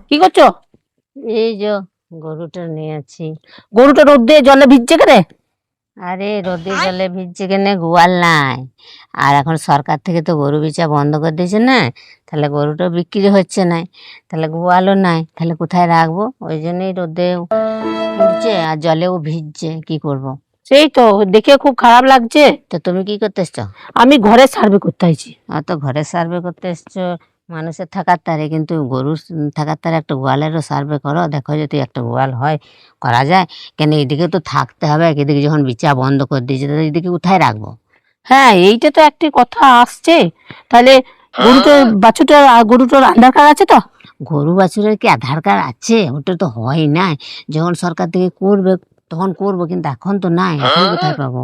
কি করছো? এই যে গরুটা নিয়ে আছি। গরুটা রোদে জলে ভিজছে কেনে? আরে রোদে জলে ভিজছে কেনে, গোয়াল নাই। আর এখন সরকার থেকে তো গরু বেচা বন্ধ করে দিয়েছে না, তাহলে গরুটা বিক্রি হচ্ছে না, তাহলে গোয়ালও নাই, তাহলে কোথায় রাখবো? ওই জন্যই রোদে উঠছে আর জলেও ভিজছে, কি করব। সেই তো দেখে খুব খারাপ লাগছে। তো তুমি কি করতে এসছো? আমি ঘরে সার্ভে করতে আইছি। তো ঘরে সার্ভে করতে এসছো মানুষের থাকার তারে, কিন্তু গরু থাকার তারে একটা গোয়ালেরও সার্ভে করো, দেখো যদি একটা গোয়াল হয়, করা যায়। কেন এদিকে তো থাকতে হবে, এদিকে যখন বিচা বন্ধ করে দিয়েছে তাহলে এদিকে কোথায় রাখবো? হ্যাঁ, এইটা তো একটি কথা আসছে। তাহলে গরুটার আধার কার্ড আছে তো? গরু বাছুরের কি আধার কার্ড আছে? ওটা তো হয় নাই। যখন সরকার থেকে করবে তখন করবো, কিন্তু এখন তো নাই, এখন কোথায় পাবো?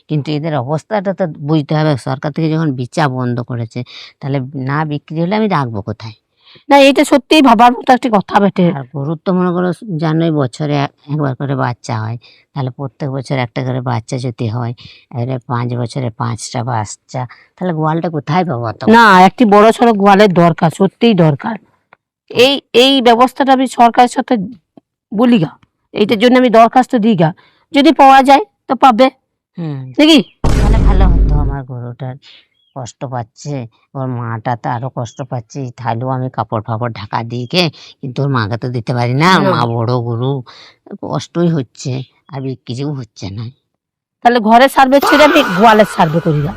কিন্তু এদের অবস্থাটা তো বুঝতে হবে। সরকার থেকে যখন বিচা বন্ধ করেছে, তাহলে না বিক্রি হলে আমি রাখবো কোথায়? না, এইটা সত্যিই ভাবার মতো একটি কথা বটে। আর গরুর তো মনে করো জানোই, বছরে একবার করে বাচ্চা হয়, তাহলে প্রত্যেক বছর একটা করে বাচ্চা যদি হয়, এবারে 5 বছরে 5টা বাচ্চা, তাহলে গোয়ালটা কোথায় পাবো? তো না, একটি বড় সড়ো গোয়ালের দরকার, সত্যিই দরকার। এই এই ব্যবস্থাটা আমি সরকারের সাথে বলি গা, এইটার জন্য আমি দরখাস্ত দিই গা। যদি পাওয়া যায় তো পাবে নাকি? তাহলে ভালো হতো। আমার গরুটার কষ্ট পাচ্ছে, ওর মাটা তো আরো কষ্ট পাচ্ছে। তাহলেও আমি কাপড় ফাপড় ঢাকা দিয়ে কে, কিন্তু ওর মাকে তো দিতে পারি না, না। মা বড় গরু, কষ্টই হচ্ছে আর বিক্রিও হচ্ছে না। তাহলে ঘরের সার্ভে ছেড়ে আমি গোয়ালের সার্ভে করি গা।